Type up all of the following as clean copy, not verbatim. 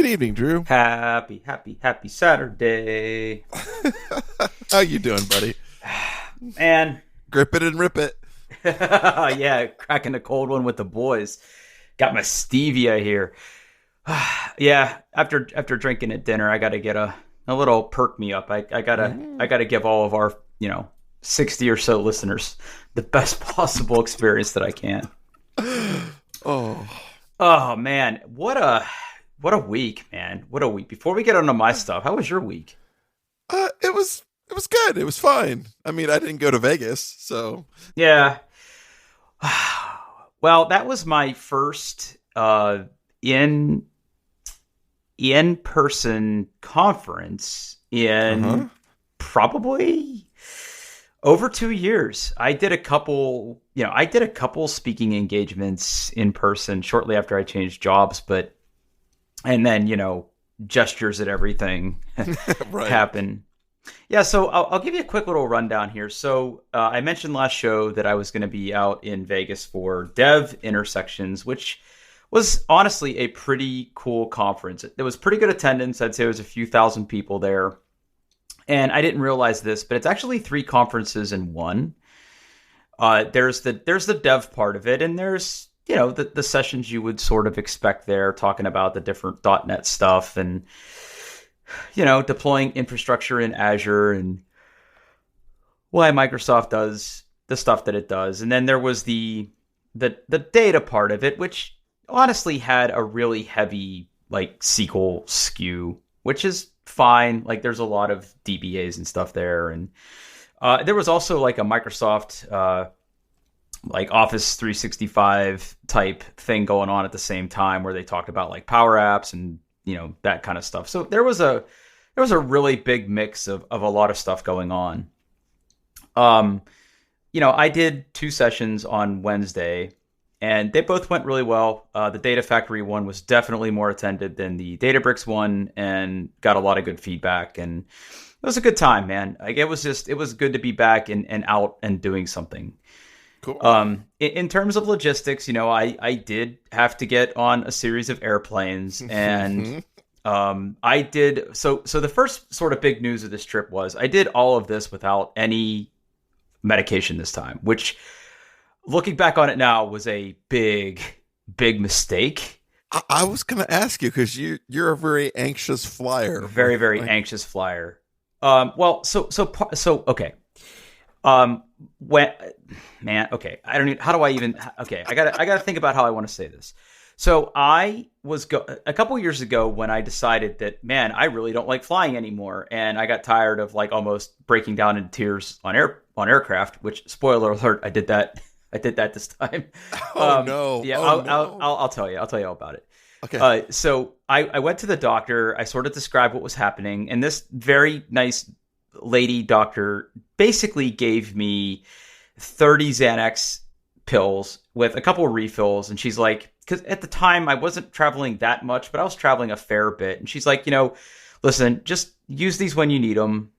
Good evening, Drew. Happy Saturday. How you doing, buddy? Man. Grip it and rip it. Yeah, cracking a cold one with the boys. Got my stevia here. Yeah, after drinking at dinner, I got to get a little perk me up. I gotta give all of our 60 or so listeners the best possible experience that I can. Oh man, what a week, man! What a week. Before we get onto my stuff, how was your week? It was good. It was fine. I mean, I didn't go to Vegas, so yeah. Well, that was my first in-person conference in probably over 2 years. I did a couple speaking engagements in person shortly after I changed jobs, and then, gestures at everything right. happen. Yeah, so I'll give you a quick little rundown here. So I mentioned last show that I was going to be out in Vegas for Dev Intersections, which was honestly a pretty cool conference. There was pretty good attendance. I'd say there was a few thousand people there. And I didn't realize this, but it's actually 3 conferences in one. There's the dev part of it, and there's the sessions you would sort of expect there, talking about the different .NET stuff and deploying infrastructure in Azure and why Microsoft does the stuff that it does. And then there was the data part of it, which honestly had a really heavy SQL skew, which is fine. There's a lot of DBAs and stuff there. And there was also a Microsoft Office 365 type thing going on at the same time, where they talked about Power Apps and that kind of stuff. So there was a really big mix of a lot of stuff going on. I did 2 sessions on Wednesday, and they both went really well. The Data Factory one was definitely more attended than the Databricks one, and got a lot of good feedback. And it was a good time, man. It was good to be back and out and doing something. Cool. In terms of logistics, I did have to get on a series of airplanes, and I did. So the first sort of big news of this trip was I did all of this without any medication this time, which, looking back on it now, was a big mistake. I was going to ask you, because you're a very anxious flyer. Very, very anxious flyer. Okay. Okay. I don't even, how do I even, okay. I gotta think about how I want to say this. So I was a couple years ago when I decided that, man, I really don't like flying anymore. And I got tired of almost breaking down in tears on aircraft, which, spoiler alert, I did that this time. No. Yeah. No. I'll tell you all about it. Okay. So I went to the doctor. I sort of described what was happening, and this very nice lady doctor basically gave me 30 Xanax pills with a couple of refills. And she's like, because at the time I wasn't traveling that much, but I was traveling a fair bit. And she's like, listen, just use these when you need them.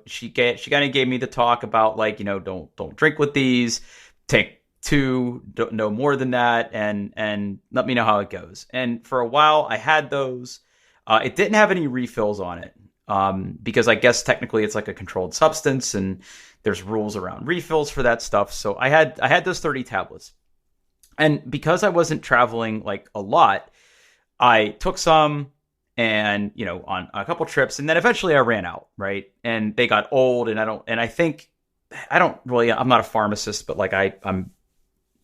She kind of gave me the talk about don't drink with these, take 2, no more than that, and let me know how it goes. And for a while I had those. It didn't have any refills on it. Because I guess technically it's a controlled substance, and there's rules around refills for that stuff. So I had those 30 tablets, and because I wasn't traveling a lot, I took some and on a couple trips, and then eventually I ran out, right? And they got old, and I'm not a pharmacist, but I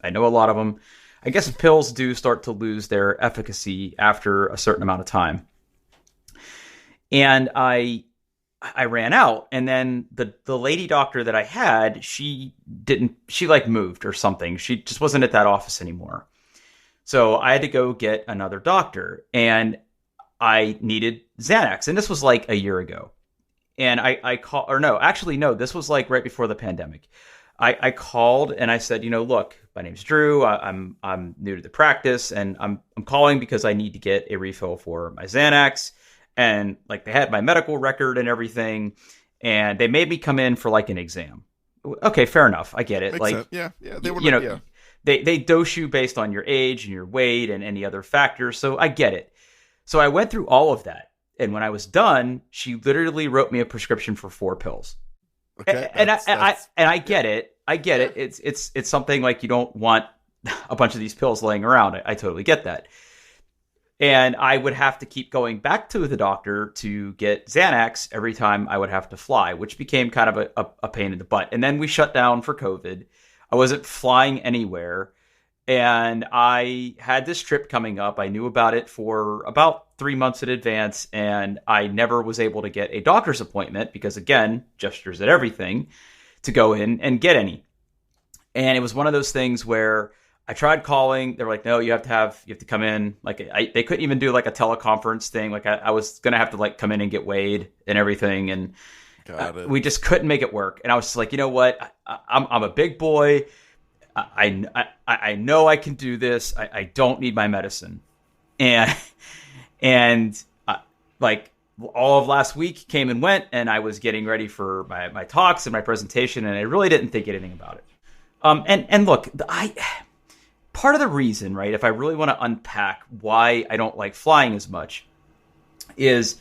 know a lot of them. I guess pills do start to lose their efficacy after a certain amount of time. And I ran out, and then the lady doctor that I had, she moved or something. She just wasn't at that office anymore. So I had to go get another doctor, and I needed Xanax. And this was a year ago. And this was right before the pandemic. I called and I said, look, my name's Drew. I'm new to the practice, and I'm calling because I need to get a refill for my Xanax. And they had my medical record and everything, and they made me come in for an exam. Okay, fair enough. I get it. Makes sense. Yeah. They were, they dose you based on your age and your weight and any other factors. So I get it. So I went through all of that. And when I was done, she literally wrote me a prescription for 4 pills. Okay. And I get it. I get it. It's something like you don't want a bunch of these pills laying around. I totally get that. And I would have to keep going back to the doctor to get Xanax every time I would have to fly, which became kind of a pain in the butt. And then we shut down for COVID. I wasn't flying anywhere. And I had this trip coming up. I knew about it for about 3 months in advance, and I never was able to get a doctor's appointment because, again, gestures at everything, to go in and get any. And it was one of those things where I tried calling. They were like, no, you have to come in. Like they couldn't even do like a teleconference thing. Like I was going to have to like come in and get weighed and everything. And we just couldn't make it work. And I was just like, you know what? I'm a big boy. I know I can do this. I don't need my medicine. And like all of last week came and went, and I was getting ready for my talks and my presentation, and I really didn't think anything about it. And look, part of the reason, right, if I really want to unpack why I don't like flying as much, is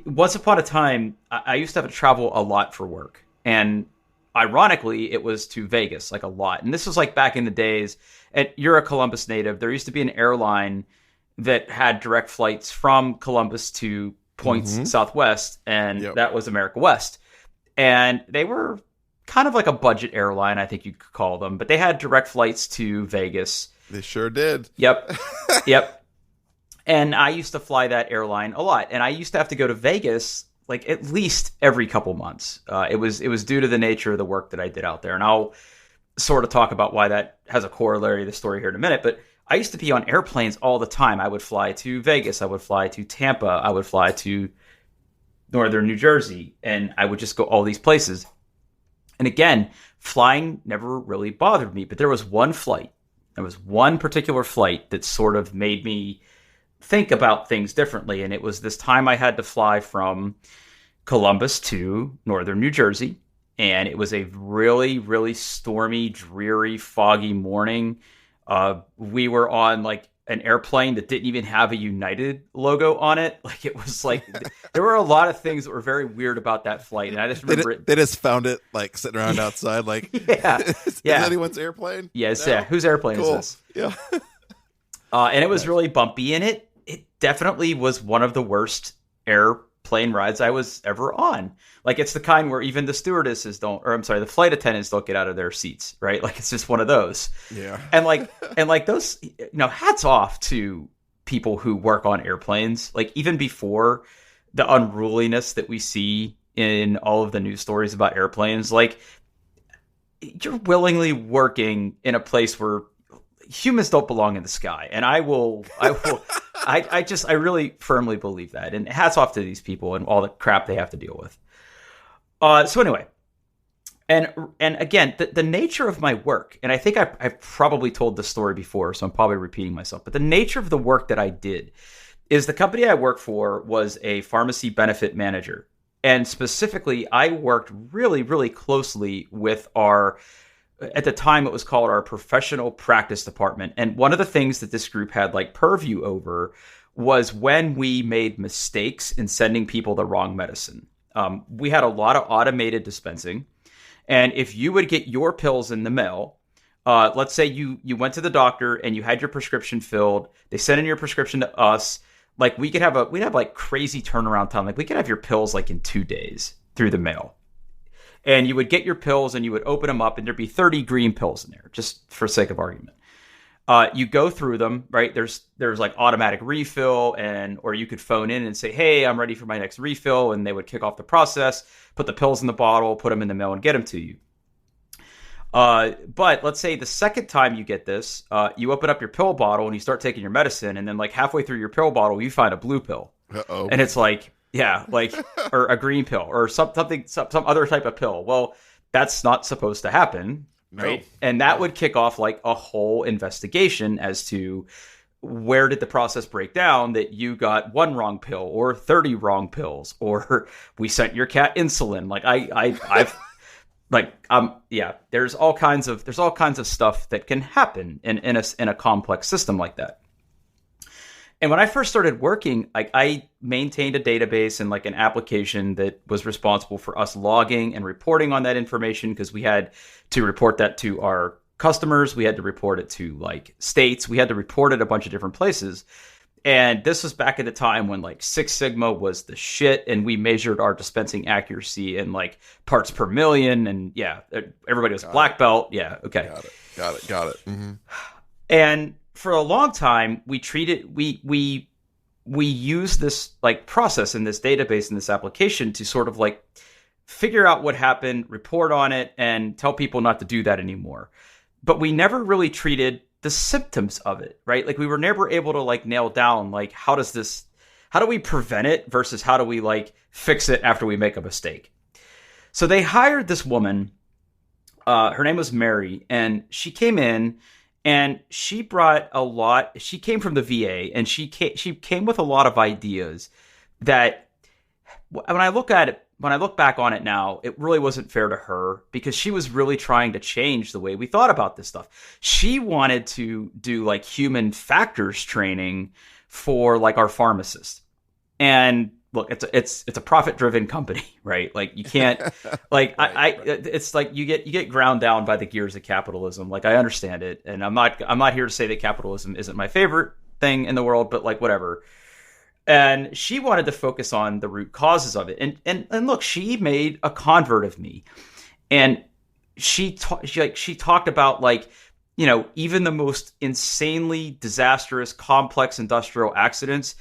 once upon a time, I used to have to travel a lot for work. And ironically, it was to Vegas, like a lot. And this was like back in the days, and you're a Columbus native, there used to be an airline that had direct flights from Columbus to points southwest, and that was America West. And they were kind of like a budget airline, I think you could call them, but they had direct flights to Vegas. They sure did. Yep. Yep. And I used to fly that airline a lot, and I used to have to go to Vegas like at least every couple months. It was due to the nature of the work that I did out there, and I'll sort of talk about why that has a corollary to the story here in a minute. But I used to be on airplanes all the time. I would fly to Vegas, I would fly to Tampa, I would fly to northern New Jersey, and I would just go all these places. And again, flying never really bothered me, but there was one particular flight that sort of made me think about things differently. And it was this time I had to fly from Columbus to northern New Jersey. And it was a really, really stormy, dreary, foggy morning. We were on like an airplane that didn't even have a United logo on it. Like it was like, there were a lot of things that were very weird about that flight. And I just remember they just found it like sitting around outside. Like, is anyone's airplane? Yes. No? Yeah. Whose airplane is this? Yeah. And it was really bumpy, and it definitely was one of the worst airplane rides I was ever on. Like it's the kind where even the stewardesses the flight attendants don't get out of their seats, right? Like it's just one of those. Yeah. And like those, hats off to people who work on airplanes. Like even before the unruliness that we see in all of the news stories about airplanes, like you're willingly working in a place where humans don't belong in the sky. And I really firmly believe that. And hats off to these people and all the crap they have to deal with. So anyway, and again, the nature of my work, and I think I've probably told this story before, so I'm probably repeating myself, but the nature of the work that I did is the company I worked for was a pharmacy benefit manager. And specifically, I worked really, really closely with at the time it was called our professional practice department. And one of the things that this group had like purview over was when we made mistakes in sending people the wrong medicine. We had a lot of automated dispensing. And if you would get your pills in the mail, let's say you went to the doctor and you had your prescription filled, they sent in your prescription to us, like we'd have like crazy turnaround time. Like we could have your pills like in 2 days through the mail. And you would get your pills and you would open them up and there'd be 30 green pills in there, just for sake of argument. You go through them, right? There's like automatic refill, or you could phone in and say, hey, I'm ready for my next refill. And they would kick off the process, put the pills in the bottle, put them in the mail and get them to you. But let's say the second time you get this, you open up your pill bottle and you start taking your medicine. And then like halfway through your pill bottle, you find a blue pill. Uh-oh. And it's like, yeah, like, or a green pill or some other type of pill. Well, that's not supposed to happen, right? No. And that would kick off like a whole investigation as to where did the process break down that you got one wrong pill or 30 wrong pills, or we sent your cat insulin. Like I've like, yeah, there's all kinds of stuff that can happen in a complex system like that. And when I first started working, like I maintained a database and like an application that was responsible for us logging and reporting on that information, because we had to report that to our customers. We had to report it to like states. We had to report it a bunch of different places. And this was back at the time when like Six Sigma was the shit, and we measured our dispensing accuracy in like parts per million. And yeah, everybody was black belt. Yeah. Okay. Got it. Mm-hmm. And for a long time, we use this like process in this database in this application to sort of like figure out what happened, report on it, and tell people not to do that anymore. But we never really treated the symptoms of it, right? Like we were never able to like nail down like how do we prevent it versus how do we like fix it after we make a mistake. So they hired this woman. Her name was Mary, and she came in. And she brought a lot. She came from the VA, and she came with a lot of ideas that, when I look back on it now, it really wasn't fair to her, because she was really trying to change the way we thought about this stuff. She wanted to do like human factors training for like our pharmacists. And look, it's a profit-driven company, right? Like you can't, like right. It's like you get ground down by the gears of capitalism. Like I understand it, and I'm not here to say that capitalism isn't my favorite thing in the world, but like whatever. And she wanted to focus on the root causes of it, and look, she made a convert of me, and she talked about like, you know, even the most insanely disastrous, complex industrial accidents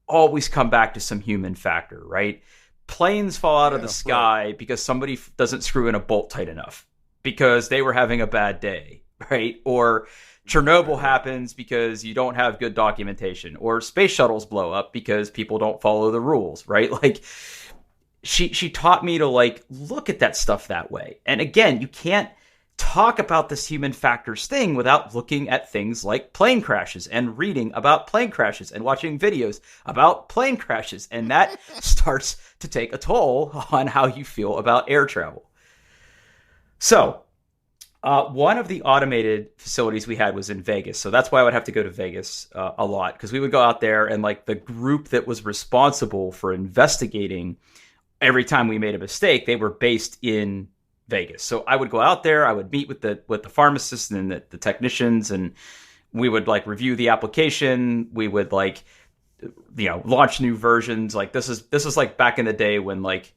always come back to some human factor, right? Planes fall out of the sky because somebody doesn't screw in a bolt tight enough because they were having a bad day, right? Or Chernobyl happens because you don't have good documentation, or space shuttles blow up because people don't follow the rules, right? Like she taught me to like look at that stuff that way. And again, you can't talk about this human factors thing without looking at things like plane crashes and reading about plane crashes and watching videos about plane crashes. And that starts to take a toll on how you feel about air travel. So one of the automated facilities we had was in Vegas. So that's why I would have to go to Vegas a lot, because we would go out there, and like the group that was responsible for investigating every time we made a mistake, they were based in Vegas. So I would go out there, I would meet with the pharmacists and the technicians, and we would like review the application. We would like, you know, launch new versions. Like this is like back in the day when like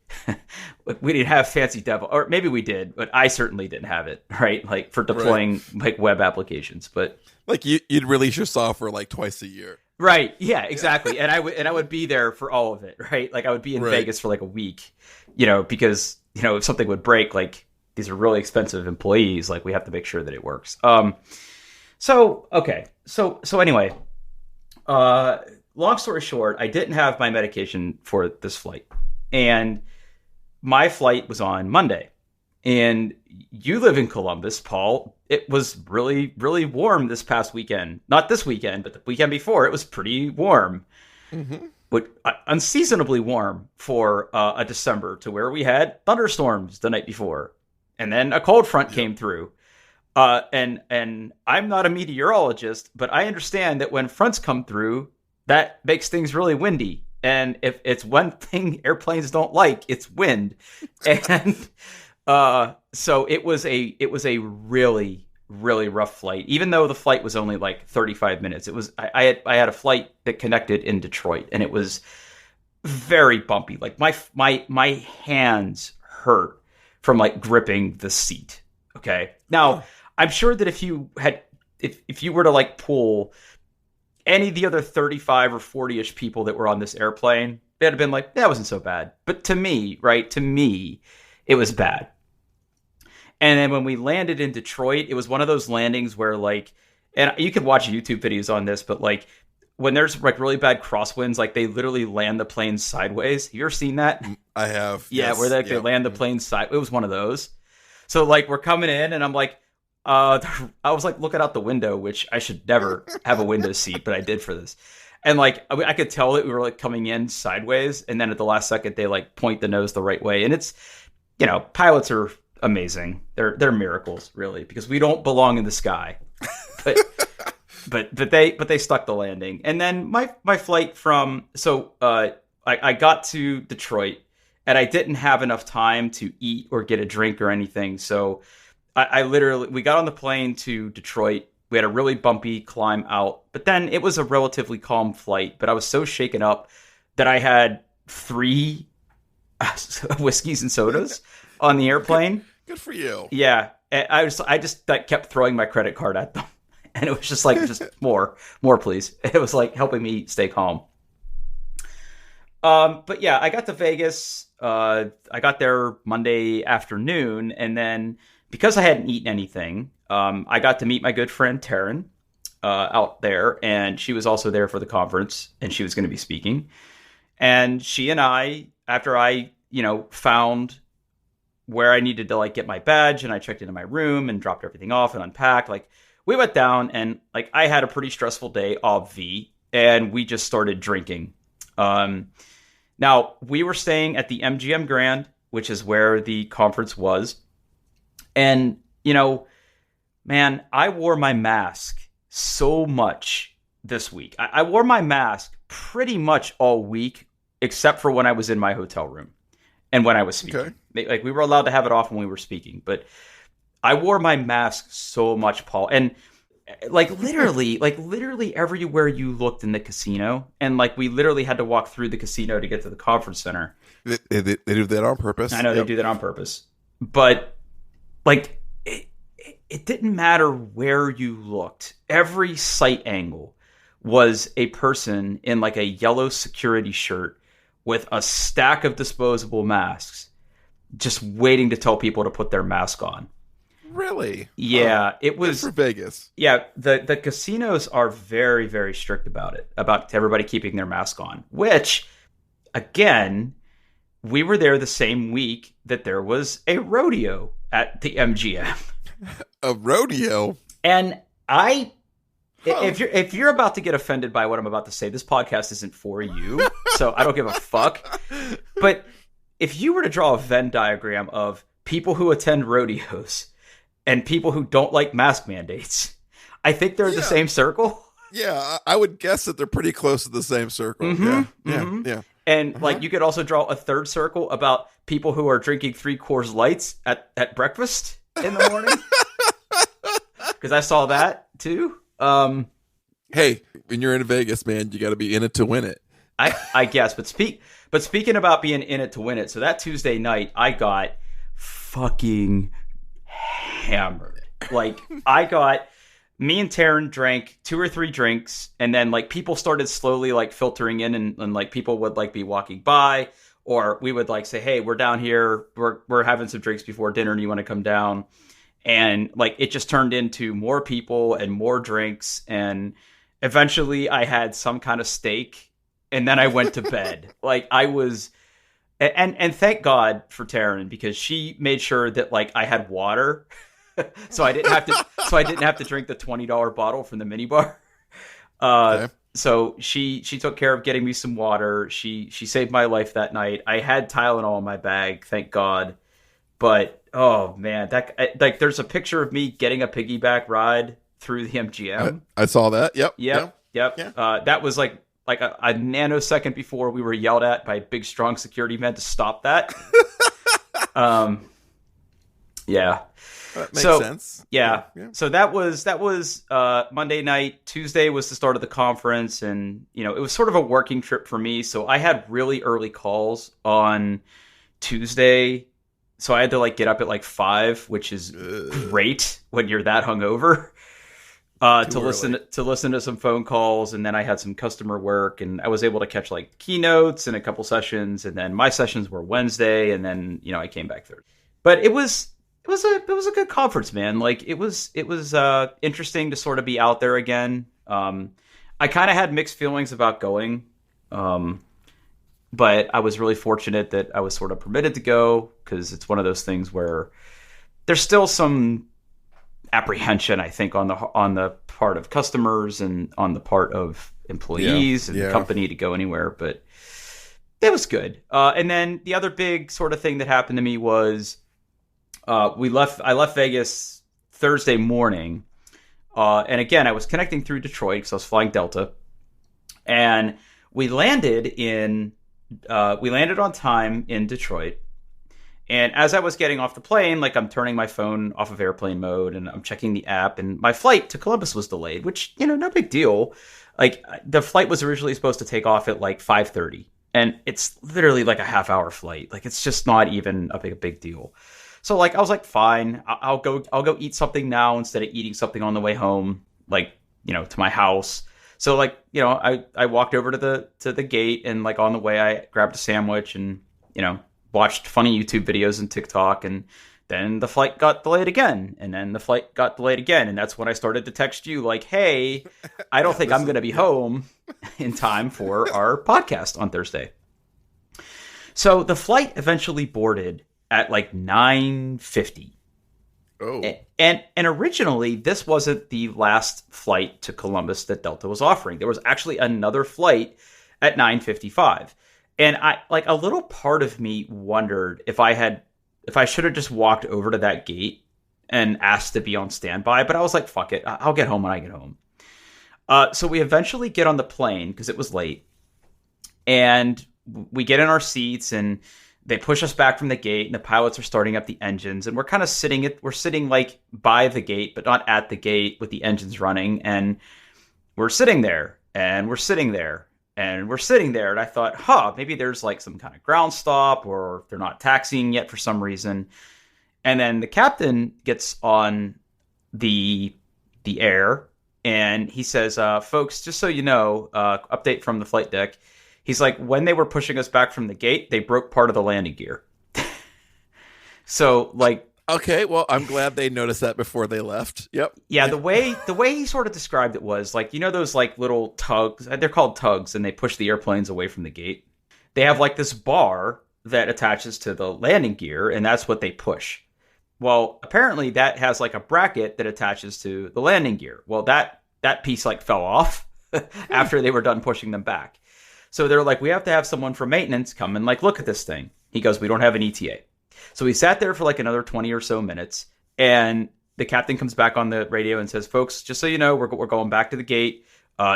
we didn't have fancy dev, or maybe we did, but I certainly didn't have it, right? Like for deploying like web applications. But like you'd release your software like twice a year. Right. Yeah, exactly. And I would be there for all of it, right? Like I would be in Vegas for like a week, you know, because, you know, if something would break, like these are really expensive employees, like we have to make sure that it works. So anyway, long story short, I didn't have my medication for this flight, and my flight was on Monday. And you live in Columbus, Paul. It was really, really warm this past weekend. Not this weekend, but the weekend before, it was pretty warm. Mm-hmm. But unseasonably warm for a December, to where we had thunderstorms the night before. And then a cold front came through. And I'm not a meteorologist, but I understand that when fronts come through, that makes things really windy. And if it's one thing airplanes don't like, it's wind. And so it was a really, really rough flight. Even though the flight was only like 35 minutes, it was I had a flight that connected in Detroit, and it was very bumpy. Like my hands hurt from like gripping the seat. Okay. Now, I'm sure that if you were to like pull any of the other 35 or 40-ish people that were on this airplane, they'd have been like, that wasn't so bad. But to me, it was bad. And then when we landed in Detroit, it was one of those landings where like, and you can watch YouTube videos on this, but like when there's like really bad crosswinds, like they literally land the plane sideways. Have you ever seen that? I have. Yeah, yes. Where they land the plane side. It was one of those. So like we're coming in, and I'm like, I was like looking out the window, which I should never have a window seat, but I did for this. And like I could tell that we were like coming in sideways, and then at the last second they like point the nose the right way. And it's, you know, pilots are amazing. They're miracles, really, because we don't belong in the sky. But but they stuck the landing. And then my flight from I got to Detroit, and I didn't have enough time to eat or get a drink or anything. So I literally, we got on the plane to Detroit. We had a really bumpy climb out, but then it was a relatively calm flight. But I was so shaken up that I had 3 whiskeys and sodas on the airplane. Good for you. Yeah, I just kept throwing my credit card at them, and it was just like, just more, please. It was like helping me stay calm. But yeah, I got to Vegas. I got there Monday afternoon, and then because I hadn't eaten anything, I got to meet my good friend Taryn out there, and she was also there for the conference, and she was going to be speaking. And she and I, after I, found where I needed to like get my badge, and I checked into my room and dropped everything off and unpacked, like we went down, and like I had a pretty stressful day, and we just started drinking. Now, we were staying at the MGM Grand, which is where the conference was. And, man, I wore my mask so much this week. I wore my mask pretty much all week, except for when I was in my hotel room and when I was speaking. Okay. Like, we were allowed to have it off when we were speaking. But I wore my mask so much, Paul. And literally everywhere you looked in the casino, and like we literally had to walk through the casino to get to the conference center. They do that on purpose. I know. Yep. They do that on purpose, but like it didn't matter where you looked. Every sight angle was a person in like a yellow security shirt with a stack of disposable masks, just waiting to tell people to put their mask on. Really? Yeah, it was for Vegas. Yeah, the casinos are very, very strict about it, about everybody keeping their mask on, which, again, we were there the same week that there was a rodeo at the MGM. A rodeo? And if you're about to get offended by what I'm about to say, this podcast isn't for you, so I don't give a fuck. But if you were to draw a Venn diagram of people who attend rodeos and people who don't like mask mandates, I think they're the same circle. Yeah, I would guess that they're pretty close to the same circle. Mm-hmm, yeah. And like you could also draw a third circle about people who are drinking 3 Coors Lights at breakfast in the morning. Because I saw that too. Hey, when you're in Vegas, man, you got to be in it to win it. I guess. But speaking about being in it to win it, so that Tuesday night, I got fucking hammered. Like, me and Taryn drank 2 or 3 drinks, and then like people started slowly like filtering in, and like people would like be walking by, or we would like say, hey, we're down here, we're having some drinks before dinner, do you want to come down? And like it just turned into more people and more drinks, and eventually I had some kind of steak, and then I went to bed. Like I was, and thank God for Taryn, because she made sure that like I had water. So I didn't have to drink the $20 bottle from the minibar. Okay. So she took care of getting me some water. She saved my life that night. I had Tylenol in my bag, thank God. But oh man, like there's a picture of me getting a piggyback ride through the MGM. I saw that. Yep. Yeah. That was like a nanosecond before we were yelled at by big strong security men to stop that. Yeah. That makes sense. Yeah. So that was Monday night. Tuesday was the start of the conference, and it was sort of a working trip for me. So I had really early calls on Tuesday, so I had to like get up at like 5, which is great when you're that hungover. To listen to some phone calls, and then I had some customer work, and I was able to catch like keynotes and a couple sessions, and then my sessions were Wednesday, and then I came back Thursday. But it was a good conference, man. Like it was interesting to sort of be out there again. I kind of had mixed feelings about going, but I was really fortunate that I was sort of permitted to go, because it's one of those things where there's still some apprehension, I think, on the part of customers and on the part of employees and the company to go anywhere. But it was good. And then the other big sort of thing that happened to me was I left Vegas Thursday morning. And again, I was connecting through Detroit because I was flying Delta. And we landed on time in Detroit. And as I was getting off the plane, like I'm turning my phone off of airplane mode and I'm checking the app, and my flight to Columbus was delayed, which, no big deal. Like the flight was originally supposed to take off at like 5:30, and it's literally like a half-hour flight. Like it's just not even a big deal. So like I was like, fine, I'll go eat something now instead of eating something on the way home, like, to my house. So like, I walked over to the gate, and like on the way I grabbed a sandwich and, watched funny YouTube videos and TikTok, and then the flight got delayed again, and then the flight got delayed again, and that's when I started to text you like, hey, I don't think I'm going to be home in time for our podcast on Thursday. So the flight eventually boarded at like 9:50. Oh. And originally, this wasn't the last flight to Columbus that Delta was offering. There was actually another flight at 9:55. And a little part of me wondered if I should have just walked over to that gate and asked to be on standby. But I was like, fuck it. I'll get home when I get home. So we eventually get on the plane because it was late. And we get in our seats, and they push us back from the gate, and the pilots are starting up the engines. And we're kind of sitting like by the gate, but not at the gate with the engines running. And we're sitting there, and we're sitting there. And we're sitting there, and I thought, maybe there's like some kind of ground stop, or they're not taxiing yet for some reason. And then the captain gets on the air, and he says, folks, just so you know, update from the flight deck. He's like, when they were pushing us back from the gate, they broke part of the landing gear. So like, okay, well, I'm glad they noticed that before they left. Yep. Yeah, the way he sort of described it was like, those like little tugs, they're called tugs, and they push the airplanes away from the gate. They have like this bar that attaches to the landing gear, and that's what they push. Well, apparently that has like a bracket that attaches to the landing gear. Well, that piece like fell off after they were done pushing them back. So they're like, we have to have someone from maintenance come and like look at this thing. He goes, we don't have an ETA. So we sat there for like another 20 or so minutes, and the captain comes back on the radio and says, folks, just so you know, we're going back to the gate.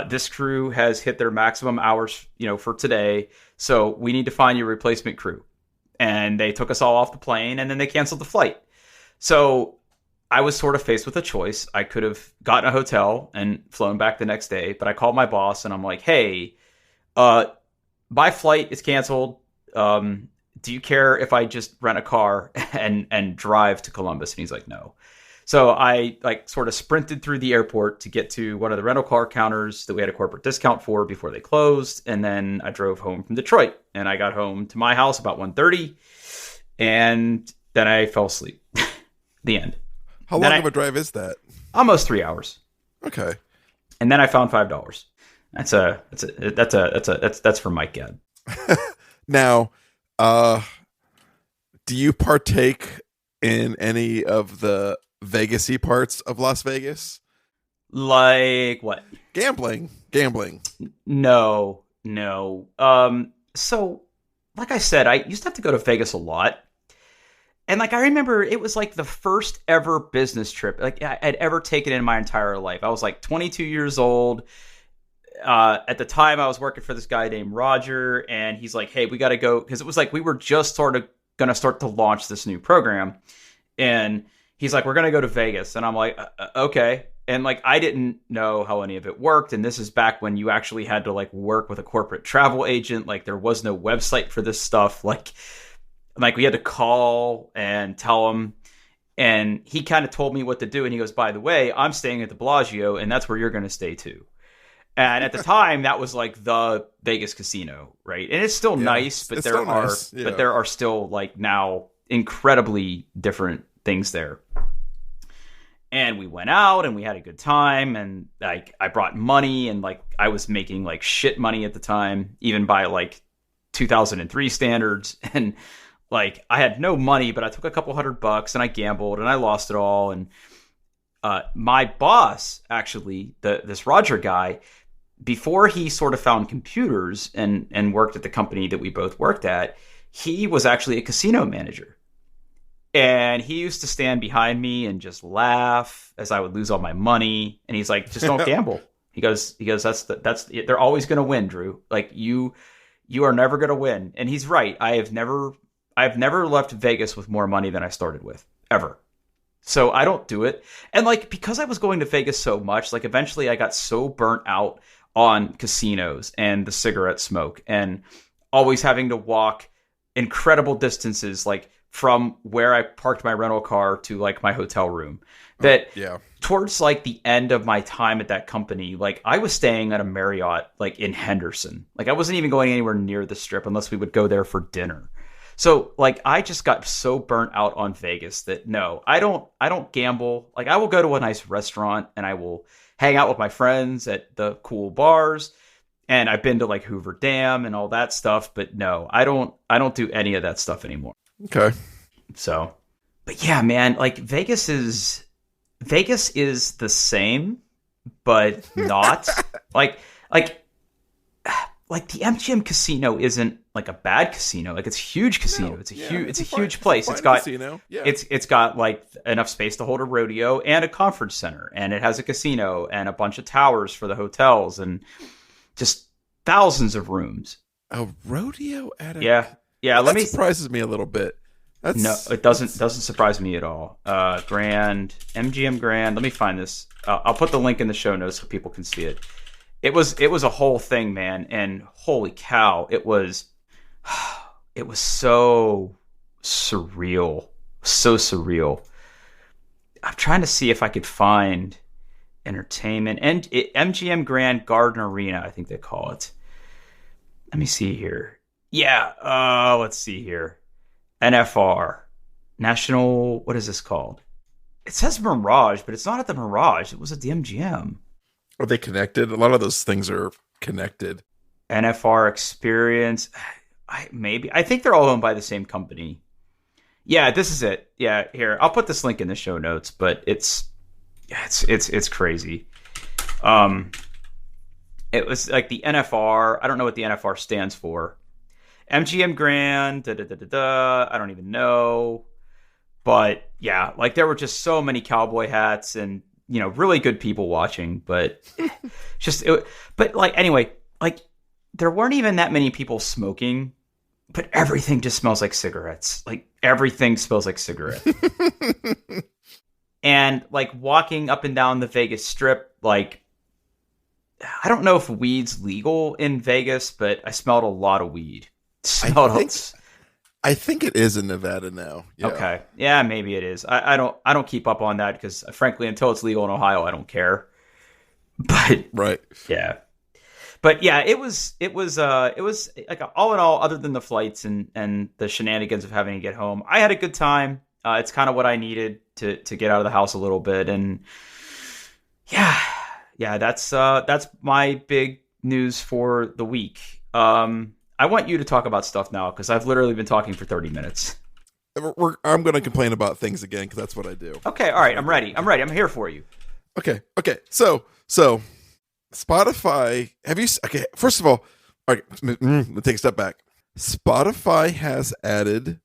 This crew has hit their maximum hours, for today. So we need to find your replacement crew. And they took us all off the plane, and then they canceled the flight. So I was sort of faced with a choice. I could have gotten a hotel and flown back the next day, but I called my boss and I'm like, hey, my flight is canceled. Do you care if I just rent a car and drive to Columbus? And he's like, no. So I like sort of sprinted through the airport to get to one of the rental car counters that we had a corporate discount for before they closed. And then I drove home from Detroit, and I got home to my house about 1:30, and then I fell asleep. The end. How long of a drive is that? Almost 3 hours. Okay. And then I found $5. That's for Mike Gad. Now, do you partake in any of the Vegas-y parts of Las Vegas? Like what? Gambling. No. So, like I said, I used to have to go to Vegas a lot. And like I remember it was like the first ever business trip like I had ever taken in my entire life. I was like 22 years old. At the time I was working for this guy named Roger, and he's like, hey, we got to go, because it was like we were just sort of going to start to launch this new program. And he's like, we're going to go to Vegas. And I'm like, okay. And like I didn't know how any of it worked. And this is back when you actually had to like work with a corporate travel agent. Like there was no website for this stuff. Like we had to call and tell him. And he kind of told me what to do. And he goes, by the way, I'm staying at the Bellagio, and that's where you're going to stay too. And at the time, that was like the Vegas casino, right? And it's still nice, but there are still like now incredibly different things there. And we went out and we had a good time, and like I brought money, and like I was making like shit money at the time, even by like 2003 standards. And like I had no money, but I took a couple $100 and I gambled and I lost it all. And my boss, actually, this Roger guy, before he sort of found computers and worked at the company that we both worked at, he was actually a casino manager. And he used to stand behind me and just laugh as I would lose all my money. And he's like, just don't gamble. He goes, they're always going to win, Drew. Like you are never going to win. And he's right. I've never left Vegas with more money than I started with, ever. So I don't do it. And like, because I was going to Vegas so much, like eventually I got so burnt out on casinos and the cigarette smoke and always having to walk incredible distances, like from where I parked my rental car to like my hotel room, that towards like the end of my time at that company, like I was staying at a Marriott, like in Henderson. Like I wasn't even going anywhere near the Strip unless we would go there for dinner. So like I just got so burnt out on Vegas that no, I don't gamble. Like I will go to a nice restaurant and I will hang out with my friends at the cool bars. And I've been to like Hoover Dam and all that stuff, but no, I don't do any of that stuff anymore. Okay. So, but yeah, man, like Vegas is the same, but not like the MGM casino isn't like a bad casino. Like it's a huge casino. No, it's a huge place. It's got casino. Yeah. It's got like enough space to hold a rodeo and a conference center, and it has a casino and a bunch of towers for the hotels and just thousands of rooms. A rodeo at a That surprises me a little bit. No, it doesn't surprise me at all. MGM Grand. Let me find this. I'll put the link in the show notes so people can see it. It was a whole thing, man, and holy cow, it was so surreal, I'm trying to see if I could find entertainment and MGM Grand Garden Arena, I think they call it. Let me see here. Yeah, let's see here. NFR, National. What is this called? It says Mirage, but it's not at the Mirage. It was at the MGM. Are they connected? A lot of those things are connected. NFR Experience. I think they're all owned by the same company. Yeah, this is it. Yeah, here. I'll put this link in the show notes, but it's crazy. It was like the NFR. I don't know what the NFR stands for. MGM Grand. I don't even know. But yeah, like there were just so many cowboy hats and really good people watching, but anyway, like there weren't even that many people smoking, but everything just smells like cigarettes. Like everything smells like cigarettes. And like walking up and down the Vegas Strip, like I don't know if weed's legal in Vegas, but I smelled a lot of weed. I think it is in Nevada now. Yeah. Okay. Yeah, maybe it is. I don't keep up on that because frankly, until it's legal in Ohio, I don't care. But right. Yeah. But yeah, it was like all in all, other than the flights and the shenanigans of having to get home, I had a good time. It's kind of what I needed to get out of the house a little bit. And yeah, that's my big news for the week. I want you to talk about stuff now because I've literally been talking for 30 minutes. I'm going to complain about things again because that's what I do. Okay, all right, I'm ready. I'm here for you. Okay. So Spotify. Okay. First of all right, let me take a step back. Spotify has added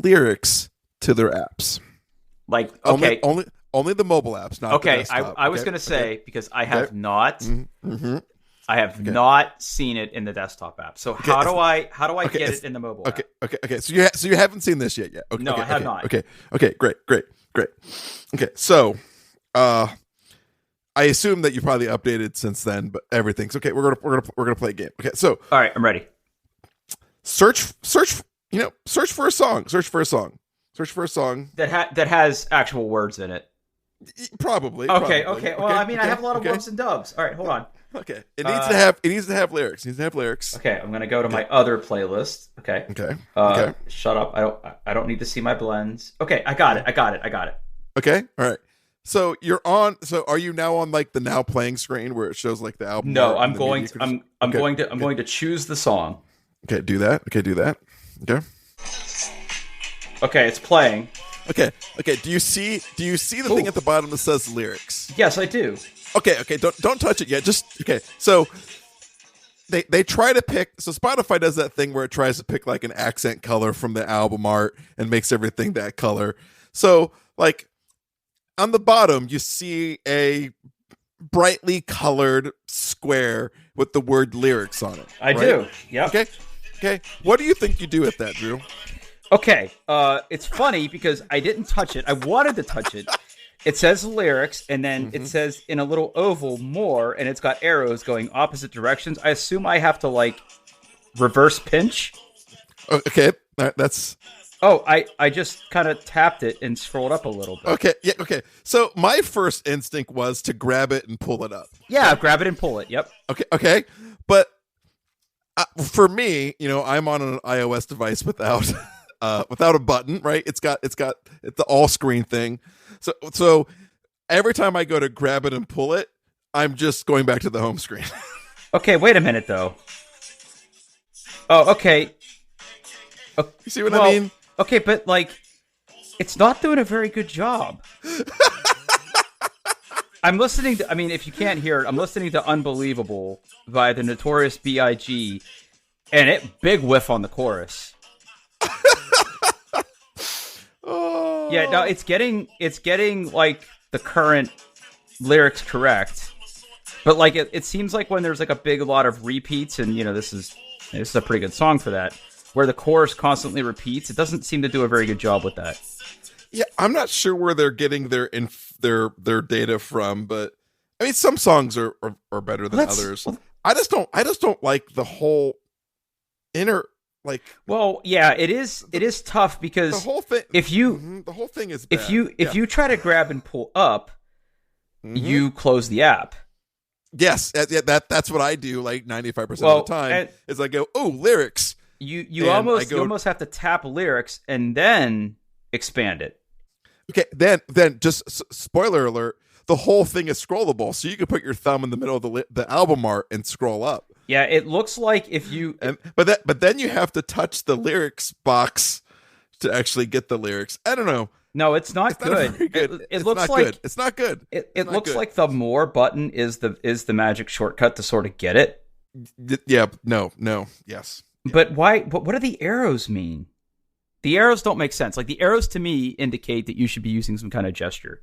lyrics to their apps. Like okay, only the mobile apps. Not okay. The desktop. I was going to say because I have not. Mm-hmm. I have not seen it in the desktop app. So how do I get it in the mobile app? Okay. So you haven't seen this yet? Okay, no, I have not. Okay. Great. Okay. So, I assume that you probably updated since then, but everything's okay. We're gonna play a game. Okay. So, all right, I'm ready. Search for a song. Search for a song that has actual words in it. Probably. Okay. Well, I mean, I have a lot of whoops and dubs. All right, hold on. Okay. It needs to have lyrics. Okay, I'm gonna go to my other playlist. Okay. Okay. Shut up. I don't need to see my blends. Okay, I got it. Okay. All right. So are you now on like the now playing screen where it shows like the album? No, I'm going to choose the song. Okay, do that. Okay. Okay, it's playing. Okay. Do you see the thing at the bottom that says lyrics? Yes, I do. Okay. Don't touch it yet. Just okay. So they try to pick. So Spotify does that thing where it tries to pick like an accent color from the album art and makes everything that color. So like on the bottom, you see a brightly colored square with the word lyrics on it. I do. Yep. Okay. What do you think you do with that, Drew? Okay. It's funny because I didn't touch it. I wanted to touch it. It says lyrics, and then it says in a little oval more, and it's got arrows going opposite directions. I assume I have to like reverse pinch. Okay, that's. Oh, I just kind of tapped it and scrolled up a little bit. Okay, yeah, okay. So my first instinct was to grab it and pull it up. Yeah, grab it and pull it. Yep. Okay. But for me, I'm on an iOS device without a button, right? It's the all screen thing. So every time I go to grab it and pull it, I'm just going back to the home screen. Okay, wait a minute though. Oh, okay. You see what I mean? Okay, but like, it's not doing a very good job. I'm listening to, if you can't hear it, I'm listening to Unbelievable by the Notorious B.I.G. and it big whiff on the chorus. Oh. Yeah, no, it's getting like the current lyrics correct. But like it seems like when there's like a big lot of repeats, and this is a pretty good song for that, where the chorus constantly repeats, it doesn't seem to do a very good job with that. Yeah, I'm not sure where they're getting their data from, but I mean, some songs are better than others. I just don't like the whole inner like. Well, yeah, it is tough because the whole thing. The whole thing is bad. If you try to grab and pull up, you close the app. Yes, that's what I do. Like 95% of the time is I go, oh, lyrics. You almost have to tap lyrics and then expand it. Okay, then just spoiler alert, the whole thing is scrollable, so you can put your thumb in the middle of the album art and scroll up. Yeah, it looks like if you but then you have to touch the lyrics box to actually get the lyrics. I don't know. No, it's not good. It looks like it's not good. It looks like the more button is the magic shortcut to sort of get it. Yeah, no, yes. But why? What do the arrows mean? The arrows don't make sense. Like the arrows to me indicate that you should be using some kind of gesture,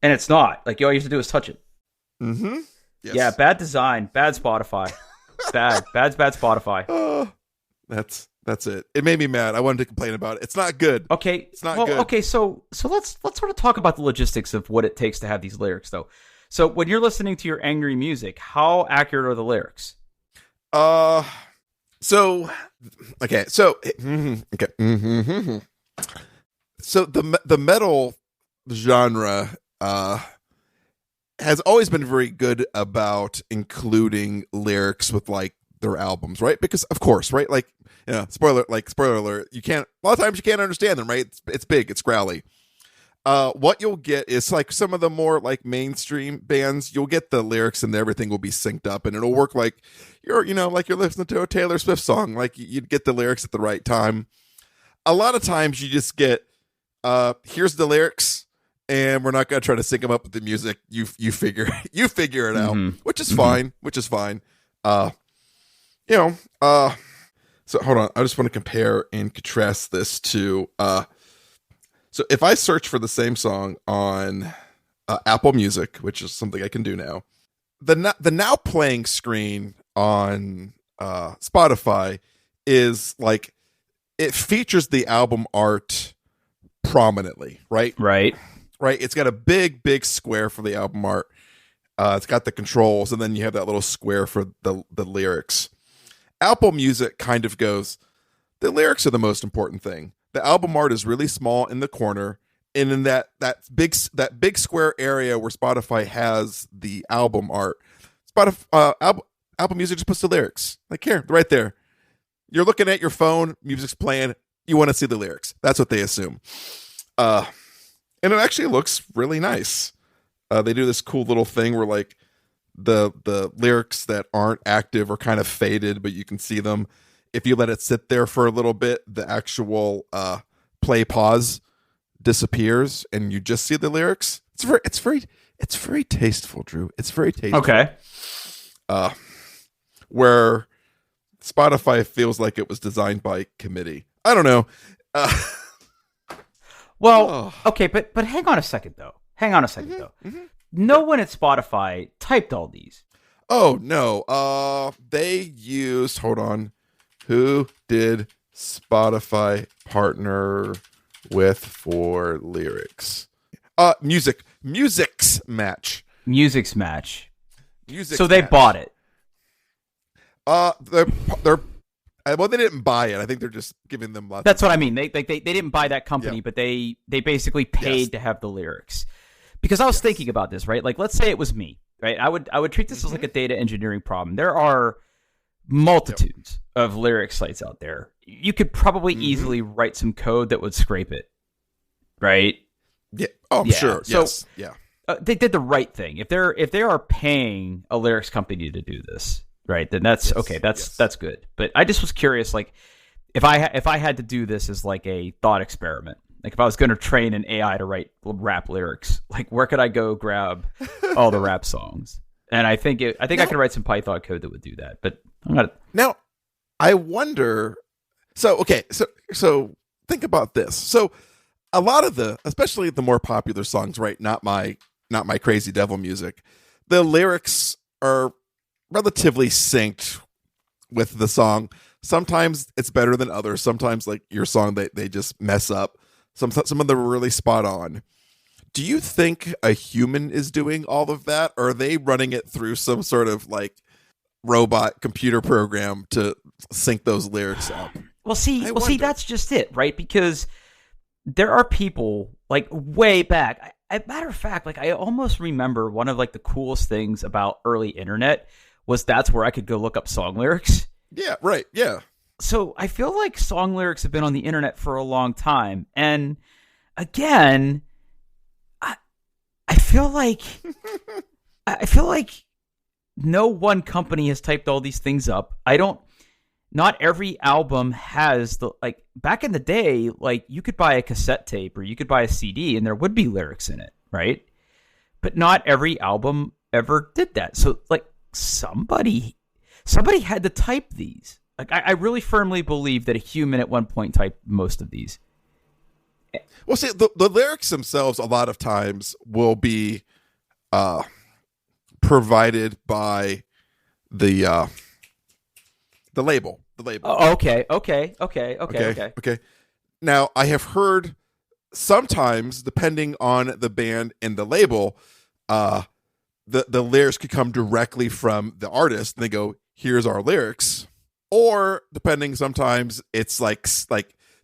and it's not. Like all you have to do is touch it. Mm-hmm. Yes. Yeah, bad design, bad Spotify, bad Spotify. That's it. It made me mad. I wanted to complain about it. It's not good. Okay, it's not good. Okay, so let's sort of talk about the logistics of what it takes to have these lyrics, though. So when you're listening to your angry music, how accurate are the lyrics? So the metal genre has always been very good about including lyrics with like their albums, right? Because of course, right? Like, spoiler alert, a lot of times you can't understand them, right? It's big, it's growly. What you'll get is like some of the more like mainstream bands, you'll get the lyrics and everything will be synced up and it'll work like you're listening to a Taylor Swift song. Like you'd get the lyrics at the right time. A lot of times you just get, here's the lyrics and we're not going to try to sync them up with the music. You figure it out, which is fine. So hold on. I just want to compare and contrast this to, so if I search for the same song on Apple Music, which is something I can do now, the now playing screen on Spotify is like, it features the album art prominently, right? Right. It's got a big square for the album art. It's got the controls, and then you have that little square for the lyrics. Apple Music kind of goes, the lyrics are the most important thing. The album art is really small in the corner, and in that big square area where Spotify has the album art, Apple Music just puts the lyrics like here, right there. You're looking at your phone, music's playing. You want to see the lyrics. That's what they assume, and it actually looks really nice. They do this cool little thing where like the lyrics that aren't active are kind of faded, but you can see them. If you let it sit there for a little bit, the actual play pause disappears, and you just see the lyrics. It's very tasteful, Drew. It's very tasteful. Okay. Where Spotify feels like it was designed by committee. I don't know. Well, okay, but hang on a second though. No one at Spotify typed all these. Oh no. They used. Hold on. Who did Spotify partner with for lyrics? Music's Match. So they bought it. They're well, they didn't buy it. I think they're just giving them lots. That's what I mean. They didn't buy that company, but they basically paid to have the lyrics. Because I was thinking about this, right? Like, let's say it was me, right? I would treat this as like a data engineering problem. There are multitudes of lyric sites out there. You could probably easily write some code that would scrape it, right? Yeah. Oh, I'm sure. So, yes. Yeah. They did the right thing. If they are paying a lyrics company to do this, right? Then that's okay. That's good. But I just was curious, like, if I had to do this as like a thought experiment, like if I was going to train an AI to write rap lyrics, like where could I go grab all the rap songs? And I think I could write some Python code that would do that. But I'm not. Now, I wonder. So think about this. So a lot of especially the more popular songs, right? Not my Crazy Devil music. The lyrics are relatively synced with the song. Sometimes it's better than others. Sometimes, like your song, they just mess up. Some of them are really spot on. Do you think a human is doing all of that, or are they running it through some sort of like robot computer program to sync those lyrics up? Well, see, that's just it, right? Because there are people like way back. Matter of fact, like I almost remember one of like the coolest things about early internet was that's where I could go look up song lyrics. Yeah, right. Yeah. So I feel like song lyrics have been on the internet for a long time. And again, I feel like no one company has typed all these things up. Not every album has like back in the day, like you could buy a cassette tape or you could buy a CD and there would be lyrics in it, right? But not every album ever did that. So like somebody had to type these. Like I really firmly believe that a human at one point typed most of these. Well, see, the lyrics themselves a lot of times will be provided by the label. The label. Oh, okay. Now, I have heard sometimes, depending on the band and the label, the lyrics could come directly from the artist, and they go, "Here's our lyrics." Or depending, sometimes it's like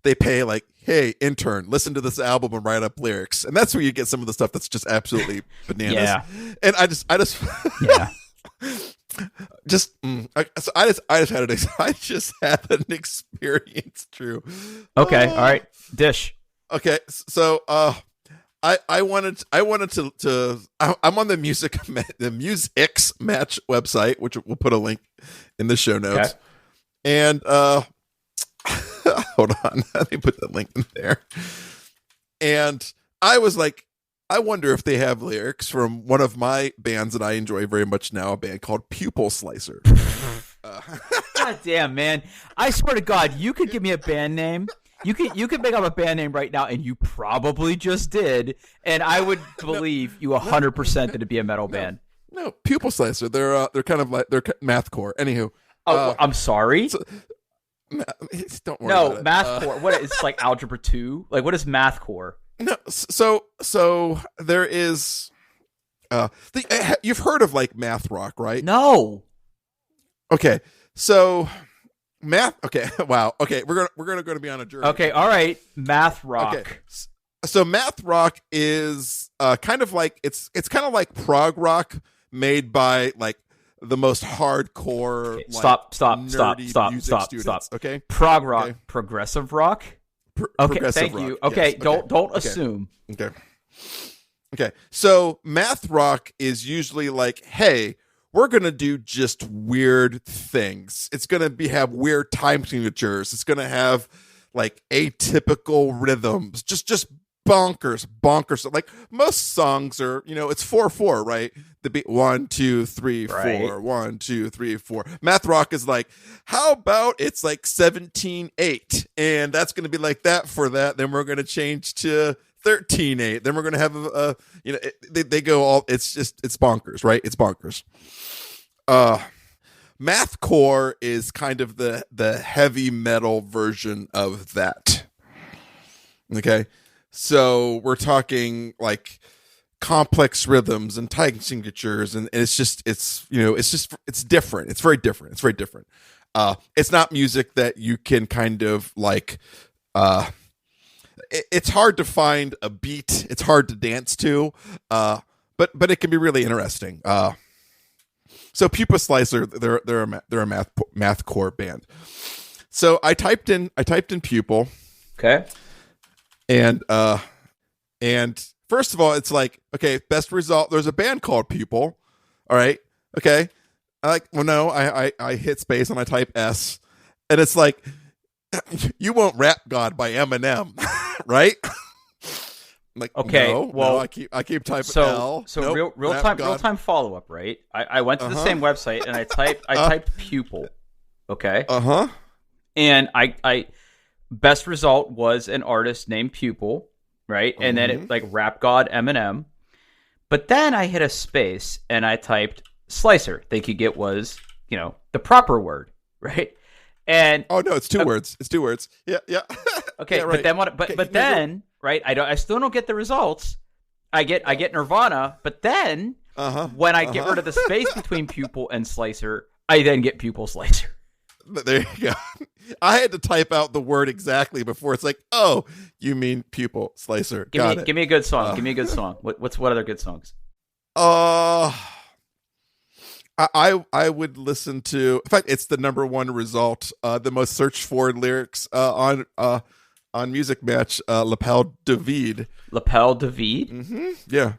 they pay like, "Hey, intern, listen to this album and write up lyrics," and that's where you get some of the stuff that's just absolutely bananas. Yeah. And I just yeah. I just had an experience, Drew. Okay, all right, dish. Okay, so I wanted to I'm on the Music's Match website, which we'll put a link in the show notes. Okay. And hold on, let me put the link in there. And I was like, I wonder if they have lyrics from one of my bands that I enjoy very much now, a band called Pupil Slicer. God damn, man. I swear to God, you could give me a band name. You could make up a band name right now, and you probably just did, and I would believe you 100% that it'd be a metal band. No, Pupil Slicer. They're kind of like they're mathcore. Anywho, I'm sorry. Don't worry about it. mathcore. What is like algebra 2? Like what is mathcore? No, so there is. You've heard of like math rock, right? No. Okay, so math. Okay, wow. Okay, we're gonna be on a journey. Okay, all right. Math rock. Okay, so math rock is kind of like it's kind of like prog rock made by like the most hardcore. Okay, like, stop. Okay, prog rock, okay. Progressive rock. Okay, thank rock. you. Okay, yes. don't assume. Okay. So math rock is usually like, hey, we're gonna do just weird things. It's gonna have weird time signatures. It's gonna have like atypical rhythms. Just bonkers. Like most songs are, it's 4/4, right? The beat 1, 2, 3, 4, Right. 1, 2, 3, 4. Math rock is like, how about it's like 17/8, and that's going to be like that for that. Then we're going to change to 13/8. Then we're going to have they go all. It's bonkers, right? It's bonkers. Mathcore is kind of the heavy metal version of that. Okay, so we're talking like complex rhythms and time signatures, and it's different. It's very different. It's not music that you can kind of like. It's hard to find a beat. It's hard to dance to. But it can be really interesting. So Pupa Slicer, they're a mathcore band. So I typed in Pupil. Okay. And first of all, it's like, okay, best result. There's a band called Pupil. All right. Okay. I hit space and I type S, and it's like, You Won't Rap God by Eminem, right? I'm like, okay, no, I keep typing L. So nope, real time follow up, right? I went to the same website and I typed Pupil. Okay. And I best result was an artist named Pupil, right? And then it like Rap God Eminem. But then I hit a space and I typed Slicer. Thinking it was, the proper word, right? And oh no, it's two words. It's 2 words. Yeah. Okay, yeah, right. but then right, I still don't get the results. I get Nirvana, but then when I get rid of the space between Pupil and Slicer, I then get Pupil Slicer. There you go. I had to type out the word exactly before it's like, oh, you mean Pupil Slicer. Give me a good song. Give me a good song. What other good songs? I would listen to. In fact, it's the number one result. The most searched for lyrics on Music Match. Lapel de Vide. Lapel de Vide. Yeah.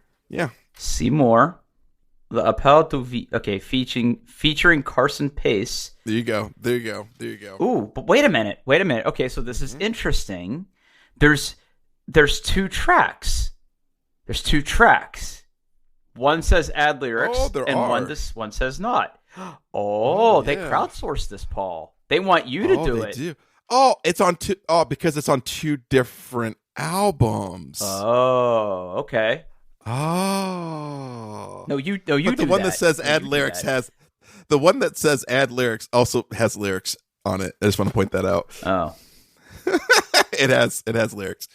Seymour. Lapel de Vide. Okay, featuring Carson Pace. There you go. Ooh, but wait a minute. Okay, so this is interesting. There's 2 tracks. One says add lyrics, one says not. They crowdsourced this, Paul. They want you to do it. Do. Oh, it's on 2. Oh, because it's on 2 different albums. Oh, okay. Oh. No, you. But do the one that says add lyrics has. The one that says add lyrics also has lyrics on it. I just want to point that out. Oh. It has lyrics.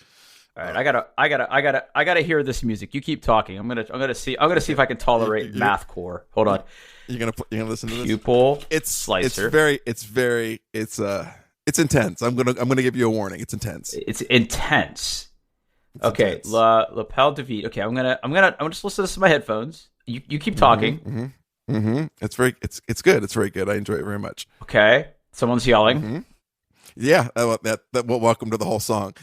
All right, I gotta hear this music. You keep talking. I'm gonna see if I can tolerate mathcore. Hold on. You're gonna listen to this. Pupil. Slicer. It's intense. I'm gonna give you a warning. It's intense. It's intense. Okay, Lapel de Vide. Okay, I'm gonna just listen to this in my headphones. You keep talking. It's good. It's very good. I enjoy it very much. Okay, someone's yelling. Yeah, welcome to the whole song.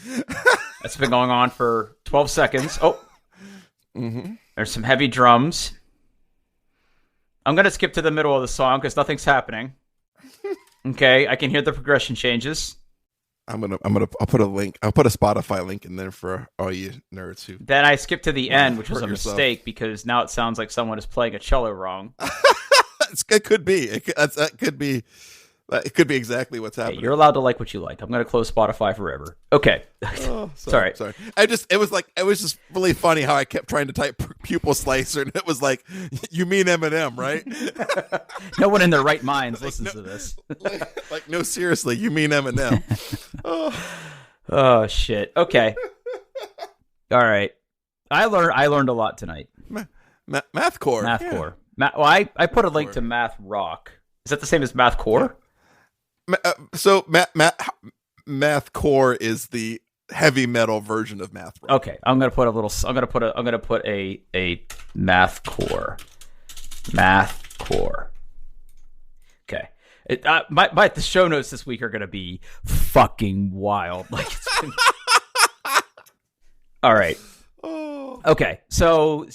That's been going on for 12 seconds. Oh, There's some heavy drums. I'm gonna skip to the middle of the song because nothing's happening. Okay, I can hear the progression changes. I'll put a link. I'll put a Spotify link in there for all you nerds who. Then I skipped to the end, which was a mistake because now it sounds like someone is playing a cello wrong. It could be. That could be exactly what's happening. Hey, you're allowed to like what you like. I'm going to close Spotify forever. Okay. Oh, sorry. It was just really funny how I kept trying to type Pupil Slicer, and it was like, you mean Eminem, right? No one in their right minds listens to this. No, seriously, you mean Eminem? Oh shit. Okay. All right. I learned a lot tonight. Mathcore. Yeah. I put a link to Math Rock. Is that the same as Mathcore? So Mathcore is the heavy metal version of Math Rock. Okay, I'm gonna put a Mathcore. Okay, the show notes this week are gonna be fucking wild. All right. Oh. Okay, so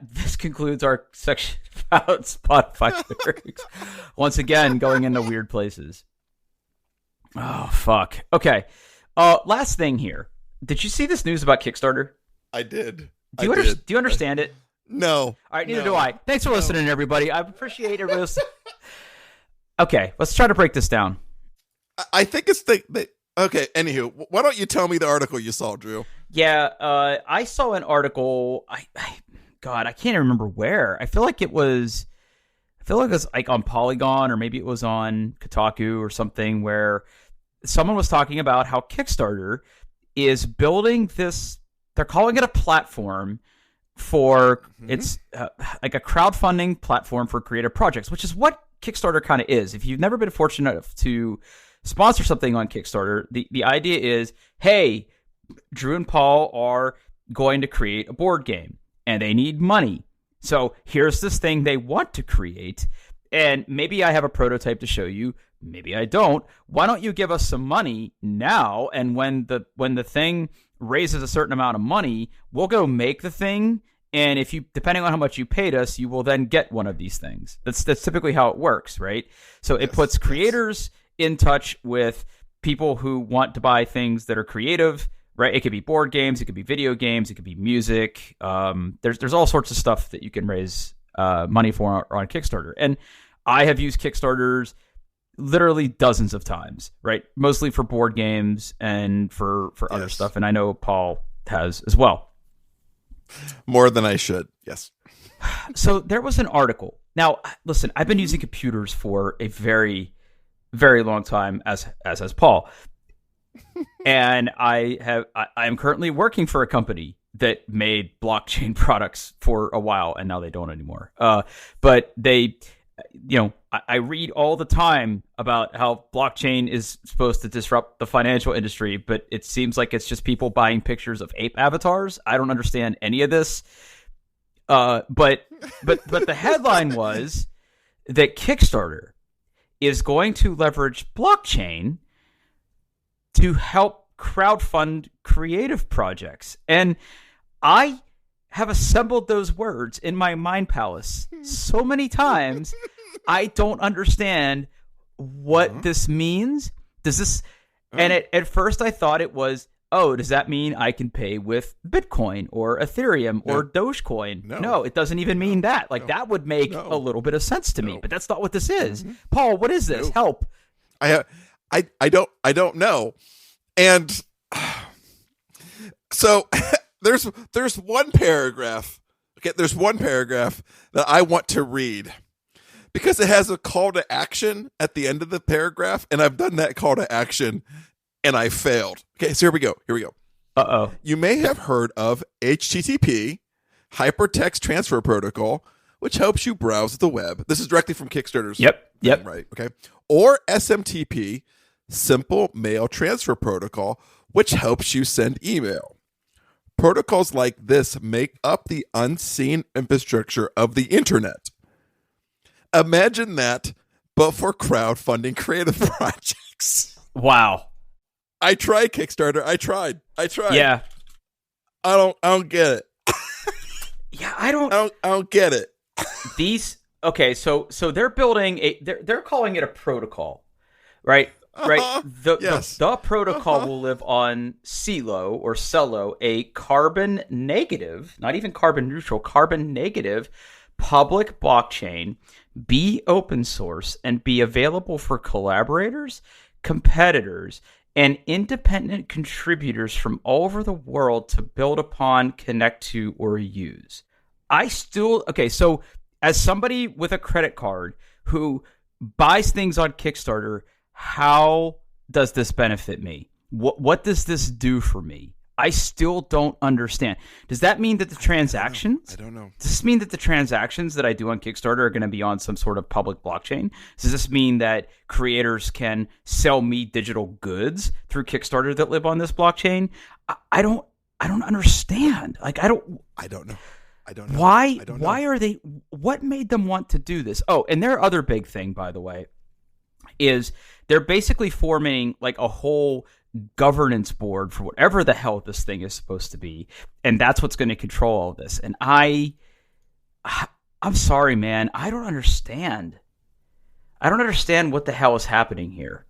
this concludes our section about Spotify lyrics. Once again, going into weird places. Oh fuck. Okay. Last thing here. Did you see this news about Kickstarter? I did. Do you understand it? No. All right, neither do I. Thanks for listening, everybody. I appreciate everybody. Okay, let's try to break this down. I think it's okay, anywho, why don't you tell me the article you saw, Drew? Yeah, I saw an article. God, I can't remember where. I feel like it was like on Polygon, or maybe it was on Kotaku or something, where someone was talking about how Kickstarter is building this. They're calling it a platform for it's like a crowdfunding platform for creative projects, which is what Kickstarter kind of is. If you've never been fortunate enough to sponsor something on Kickstarter, the idea is, hey, Drew and Paul are going to create a board game and they need money. So here's this thing they want to create, and maybe I have a prototype to show you, maybe I don't. Why don't you give us some money now, and when the thing raises a certain amount of money, we'll go make the thing, and if you, depending on how much you paid us, you will then get one of these things. That's typically how it works, right? So it puts creators in touch with people who want to buy things that are creative, right? It could be board games, it could be video games, it could be music. There's all sorts of stuff that you can raise money for on Kickstarter. And I have used Kickstarters literally dozens of times, right? Mostly for board games and for other stuff. And I know Paul has as well. More than I should, yes. So there was an article. Now, listen, I've been using computers for a very, very long time, as has Paul. And I am currently working for a company that made blockchain products for a while, and now they don't anymore. But they, I read all the time about how blockchain is supposed to disrupt the financial industry, but it seems like it's just people buying pictures of ape avatars. I don't understand any of this. But the headline was that Kickstarter is going to leverage blockchain to help crowdfund creative projects. And I have assembled those words in my mind palace so many times, I don't understand what this means. Does this... And at first I thought it was, oh, does that mean I can pay with Bitcoin or Ethereum or Dogecoin? No, it doesn't even mean that. Like, that would make a little bit of sense to me, but that's not what this is. Paul, what is this? Help. I don't know. And so there's one paragraph. Okay, there's one paragraph that I want to read because it has a call to action at the end of the paragraph, and I've done that call to action and I failed. Okay, so here we go. Uh-oh. You may have heard of HTTP, Hypertext Transfer Protocol, which helps you browse the web. This is directly from Kickstarter's. Yep. Right. Okay. Or SMTP, Simple Mail Transfer Protocol, which helps you send email. Protocols like this make up the unseen infrastructure of the internet. Imagine that, but for crowdfunding creative projects. Wow. I tried Kickstarter. I tried. Yeah. I don't get it. Yeah, I don't get it. Okay, so they're building they're calling it a protocol, right? Right. The protocol will live on Celo or Celo, a carbon negative, not even carbon neutral, carbon negative public blockchain, be open source, and be available for collaborators, competitors, and independent contributors from all over the world to build upon, connect to, or use. So as somebody with a credit card who buys things on Kickstarter, how does this benefit me? What does this do for me? I still don't understand. Does that mean that the transactions... I don't know. Does this mean that the transactions that I do on Kickstarter are going to be on some sort of public blockchain? Does this mean that creators can sell me digital goods through Kickstarter that live on this blockchain? I don't understand. Like, I don't know. I don't know. Why are they... What made them want to do this? Oh, and their other big thing, by the way, is they're basically forming like a whole governance board for whatever the hell this thing is supposed to be, and that's what's going to control all this. And I'm sorry, man, I don't understand what the hell is happening here.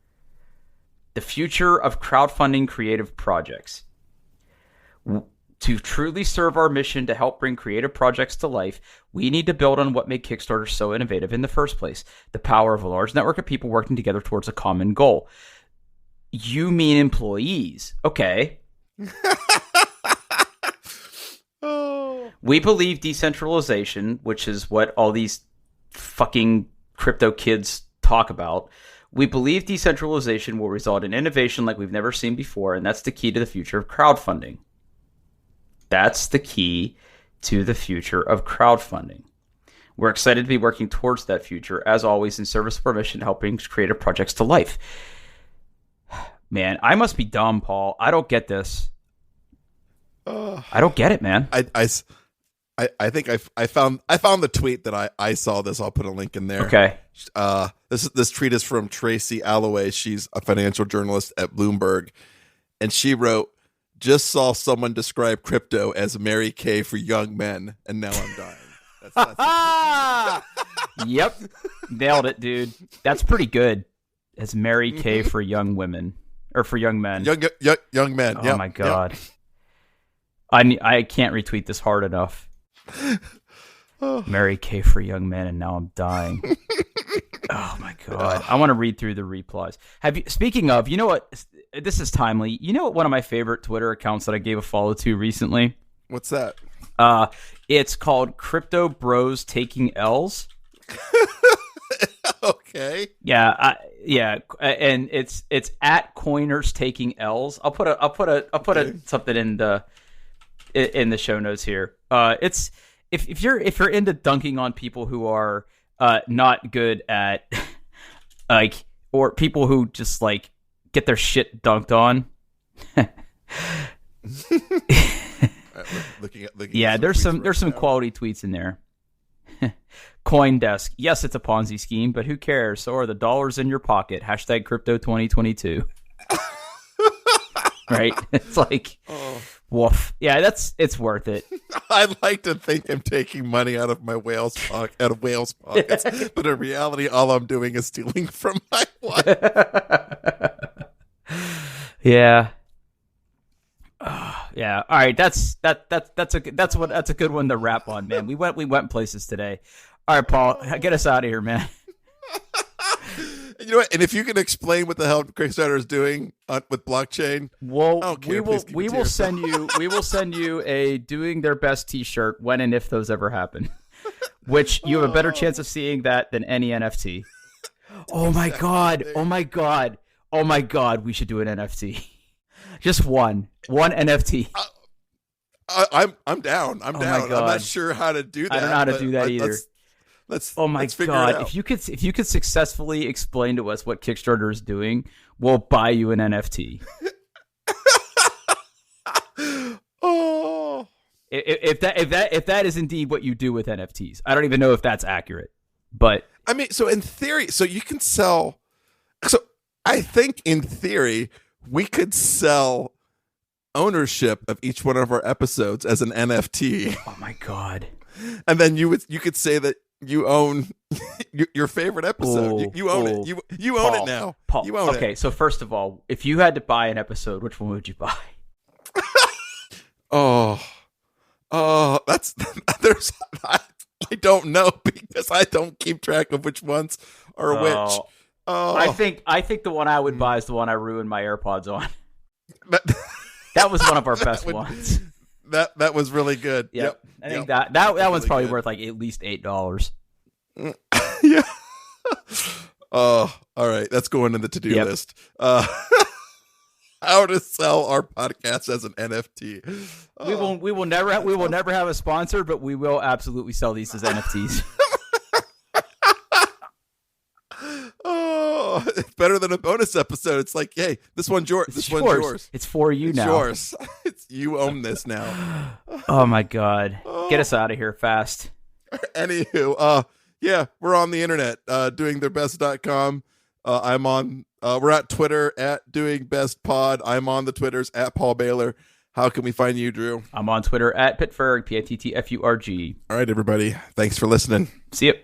The future of crowdfunding creative projects. To truly serve our mission to help bring creative projects to life, we need to build on what made Kickstarter so innovative in the first place: the power of a large network of people working together towards a common goal. You mean employees? Okay. Oh. We believe decentralization, which is what all these fucking crypto kids talk about. We believe decentralization will result in innovation like we've never seen before, and that's the key to the future of crowdfunding. That's the key to the future of crowdfunding. We're excited to be working towards that future, as always, in service of our mission, helping creative projects to life. Man, I must be dumb, Paul. I don't get this. I don't get it, man. I think I found the tweet that I saw this. I'll put a link in there. Okay. This tweet is from Tracy Alloway. She's a financial journalist at Bloomberg, and she wrote, "Just saw someone describe crypto as Mary Kay for young men, and now I'm dying." That's Yep, nailed it, dude. That's pretty good. As Mary Kay for young women or for young men. Young men. Oh my god. Yep. I can't retweet this hard enough. Mary Kay for young men, and now I'm dying. Oh my god. I want to read through the replies. Speaking of, you know what? This is timely. You know what? One of my favorite Twitter accounts that I gave a follow to recently. What's that? It's called Crypto Bros Taking L's. Okay. Yeah, and it's at Coiners Taking L's. I'll put something in the show notes here. It's if you're into dunking on people who are not good at like, or people who just like get their shit dunked on. looking yeah, at there's some now. quality tweets in there. CoinDesk. Yes, it's a Ponzi scheme, but who cares? So are the dollars in your pocket. Hashtag crypto 2022. Right? It's like, woof. Yeah, it's worth it. I'd like to think I'm taking money out of whales' pockets, but in reality, all I'm doing is stealing from my wife. Yeah. Yeah. All right. That's a good one to wrap on, man. We went places today. All right, Paul, get us out of here, man. You know what? And if you can explain what the hell Kickstarter is doing with blockchain, well, we will send you a doing their best T-shirt when and if those ever happen. Which you have a better chance of seeing that than any NFT. Oh my god! Oh my god! Oh my god! We should do an NFT. Just one NFT. I'm down. I'm down. I'm not sure how to do that. I don't know how to do that either. Let's figure it out. If you could successfully explain to us what Kickstarter is doing, we'll buy you an NFT. Oh, if that is indeed what you do with NFTs, I don't even know if that's accurate. But I mean, so in theory, so you can sell. So I think in theory we could sell ownership of each one of our episodes as an NFT. Oh my god! And then you could say that you own your favorite episode. You own it. You own it now. Paul, you own it. Okay, so first of all, if you had to buy an episode, which one would you buy? That's there's. I don't know because I don't keep track of which ones are which. Oh, I think the one I would buy is the one I ruined my AirPods on. That was one of our best ones. That was really good. Yep. I think that one's probably worth like at least $8. Yeah. Oh, all right. That's going in the to-do list. How to sell our podcast as an NFT. We will never have a sponsor, but we will absolutely sell these as NFTs. Oh, it's better than a bonus episode. It's like, hey, this one's yours. This one's yours. It's for you now. Yours. You own this now. Oh my god. Get us out of here fast. Anywho, yeah, we're on the internet, doingbtheirbest.com. I'm on we're at Twitter at doingbestpod. I'm on the Twitters at Paul Baylor. How can we find you, Drew? I'm on Twitter at Pittfurg, Pittfurg. All right, everybody. Thanks for listening. See you.